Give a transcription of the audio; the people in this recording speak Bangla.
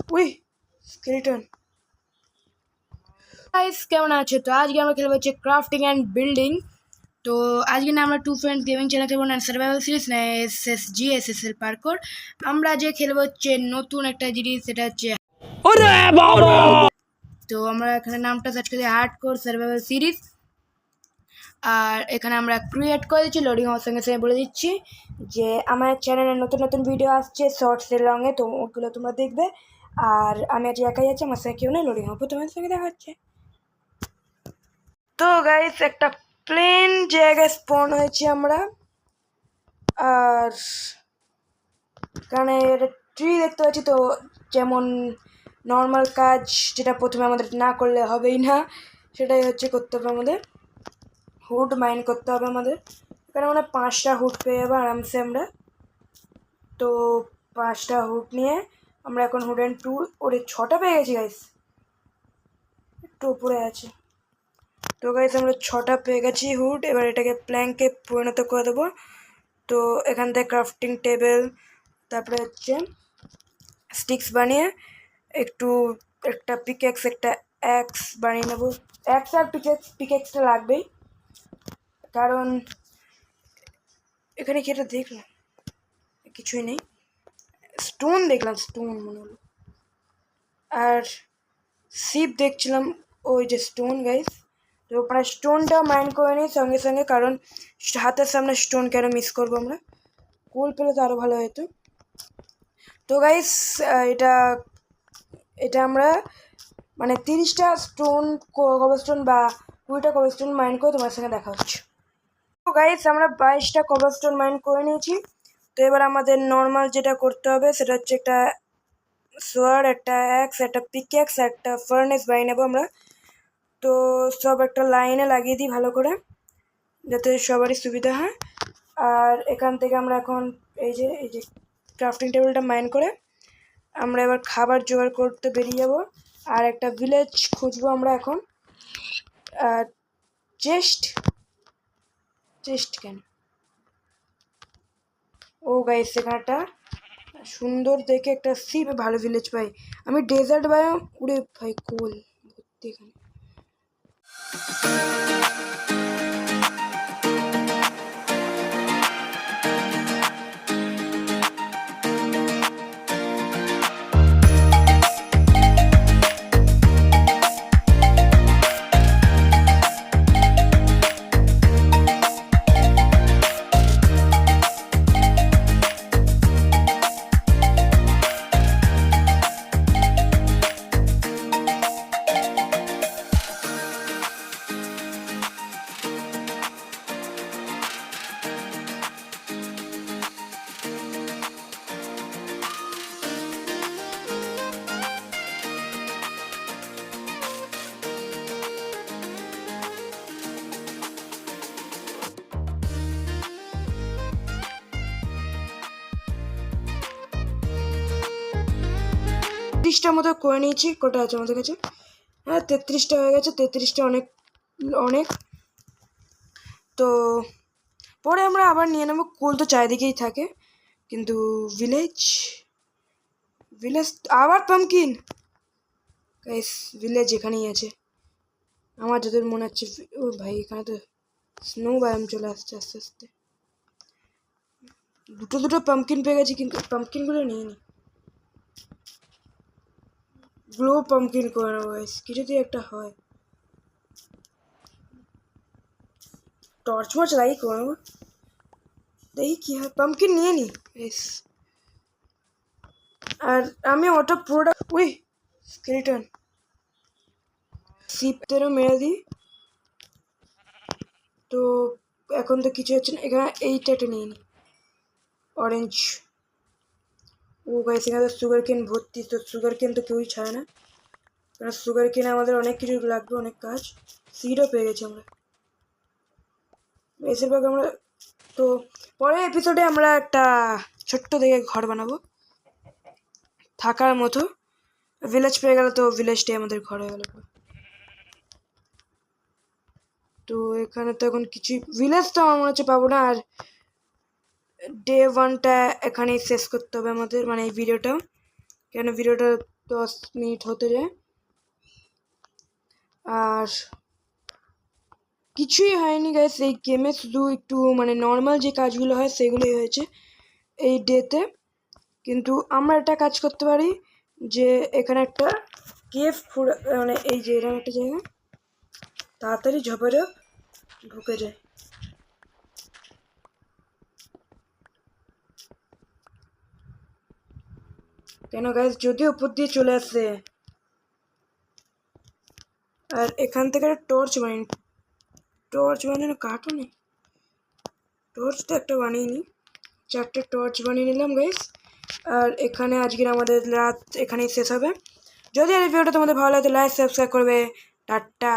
We skeleton. গাইস কেমন আছো? তো আজকে আমরা খেলবো হচ্ছে ক্রাফটিং অ্যান্ড বিল্ডিং। তো আজকে না আমরা টু ফ্রেন্ডস গেমিং চ্যানেল খেলবো না সার্ভাইভাল সিরিজ না SSL পার্কোর। আমরা যে খেলবো হচ্ছে নতুন একটা জিনিস, সেটা হচ্ছে তো আমরা এখানে নামটা সার্চ করি হার্ডকোর সার্ভাইভাল সিরিজ। আর এখানে আমরা ক্রিয়েট করে দিচ্ছি। লোডিং হওয়ার সঙ্গে সঙ্গে বলে দিচ্ছি যে আমার চ্যানেলে নতুন নতুন ভিডিও আসছে শর্টসের লংয়ে, তো ওগুলো তোমরা দেখবে। আর আমি আজ একাই যাচ্ছি, আমার সঙ্গে কেউ নেই। লোডিং হবো তোমার সঙ্গে দেখা হচ্ছে। তো গাইস একটা প্লেন জায়গায় স্পন হয়েছি আমরা। আর কারণে ট্রি দেখতে পাচ্ছি, তো যেমন নর্মাল কাজ যেটা প্রথমে আমাদের না করলে হবেই না, সেটাই হচ্ছে করতে হবে আমাদের। হুড মাইন করতে হবে আমাদের। এখানে আমরা 5টা হুড পেয়ে যাবো আরামসে আমরা। তো 5টা হুড নিয়ে আমরা এখন হুড অ্যান্ড টুল ওরে 6টা পেয়ে গেছি গাইস, একটু উপরে আছে। তো গাইস আমরা 6টা পেয়ে গেছি হুড। এবার এটাকে প্ল্যাঙ্কে পরিণত করে দেবো। তো এখান থেকে ক্রাফটিং টেবিল, তারপরে হচ্ছে স্টিক্স বানিয়ে একটা পিকেক্স, একটা অ্যাক্স বানিয়ে নেবো। অ্যাক্স আর পিকেক্সটা লাগবেই, কারণ এখানে কি এটা দেখলাম কিছুই নেই। স্টোন দেখলাম, স্টোন মনে হলো। আর শিপ দেখছিলাম, ওই যে স্টোন গাইস। তো প্রায় স্টোনটা মাইন্ড করে নিই সঙ্গে সঙ্গে, কারণ হাতের সামনে স্টোন কেন মিস করবো আমরা। কোল পেলে তো আরও ভালো হতো। তো গাইস এটা এটা আমরা মানে 30টা স্টোন কবলস্টোন বা 20টা কবলস্টোন মাইন্ড করে তোমার সঙ্গে দেখা হচ্ছে। তো গাইস আমরা 22টা কবলস্টোন মাইন্ড করে নিয়েছি। তো এবার আমাদের নর্মাল যেটা করতে হবে সেটা হচ্ছে একটা সোয়ার্ড, একটা অ্যাক্স, একটা পিকেক্স, একটা ফার্নেস বানিয়ে নেবো আমরা। তো সব একটা লাইনে লাগিয়ে দিই ভালো করে, যাতে সবারই সুবিধা হয়। আর এখান থেকে আমরা এখন এই যে ক্রাফটিং টেবিলটা মাইন্ড করে আমরা এবার খাবার জোগাড় করতে বেরিয়ে যাব। আর একটা ভিলেজ খুঁজবো আমরা এখন। আর চেস্ট কেন? ও গাইস সেখানটা সুন্দর দেখে একটা ভালো ভিলেজ পাই আমি। ডেজার্ট বায়োম, উড়ে ভাই কোল ভর্তি এখানে। মতো করে নিয়েছি। কটা আছে আমাদের কাছে? হ্যাঁ 33টা হয়ে গেছে। 33টা অনেক অনেক। তো পরে আমরা আবার নিয়ে নেবো। কুল তো চারিদিকেই থাকে, কিন্তু ভিলেজ আবার পামকিন গাইস, ভিলেজ এখানেই আছে আমার যতদূর মনে হচ্ছে। ও ভাই এখানে তো স্নো বায়াম চলে আসছে আস্তে আস্তে। দুটো পামকিন পেয়ে গেছি, কিন্তু পামকিনগুলো নিয়ে নি। গ্লো পামকিন করে নেবো গাইস, কিছু দিয়ে একটা হয়। টর্চ মর্চ লাগিয়ে করে নেবো, দেখি কি হয়। পামকিন নিয়ে নি গাইস। আর আমি অটো প্রোডাক্ট উই স্কেলিটন শিপদেরও মেরে দিই। তো এখন তো কিছু হচ্ছে না। এখানে এইটা নিয়ে নিই, অরেঞ্জ। ও গাইস এখানে সুগার কেন ভর্তি। তো সুগার কেন তো কেউই ছাড়ে না, কারণ সুগার কেনে আমাদের অনেক কিছু লাগবে, অনেক কাজ। সিডও পেয়ে গেছি আমরা বেশিরভাগ আমরা। তো পরের এপিসোডে আমরা একটা ছোট্ট দেখে ঘর বানাবো থাকার মতো। ভিলেজ পেয়ে গেলে তো ভিলেজটাই আমাদের ঘর হয়ে গেল। তো এখানে তো এখন কিছু ভিলেজ তো আমার মনে হচ্ছে পাবো না। আর ডে 1টা এখানেই শেষ করতে হবে আমাদের, মানে এই ভিডিওটা, কেন ভিডিওটা 10 মিনিট হতে যায়। আর কিছুই হয়নি গাইস এই গেমে, শুধু একটু মানে নর্মাল যে কাজগুলো হয় সেগুলোই হয়েছে এই ডেতে। কিন্তু আমরা একটা কাজ করতে পারি যে এখানে একটা কেভ মানে এই যে এরকম একটা জায়গা, তাড়াতাড়ি ঝপারে ঢুকে যায়। কেন গাইস যদি উপর দিয়ে চলে আসে। আর এখান থেকে টর্চ বানানো কাঠও নেই, টর্চ তো একটা বানিয়ে নিই, 4টে টর্চ বানিয়ে নিলাম গাইস। আর এখানে আজকের আমাদের রাত এখানেই শেষ হবে। যদি এই ভিডিওটা তোমাদের ভালো লাগে লাইক সাবস্ক্রাইব করবে। টাটা।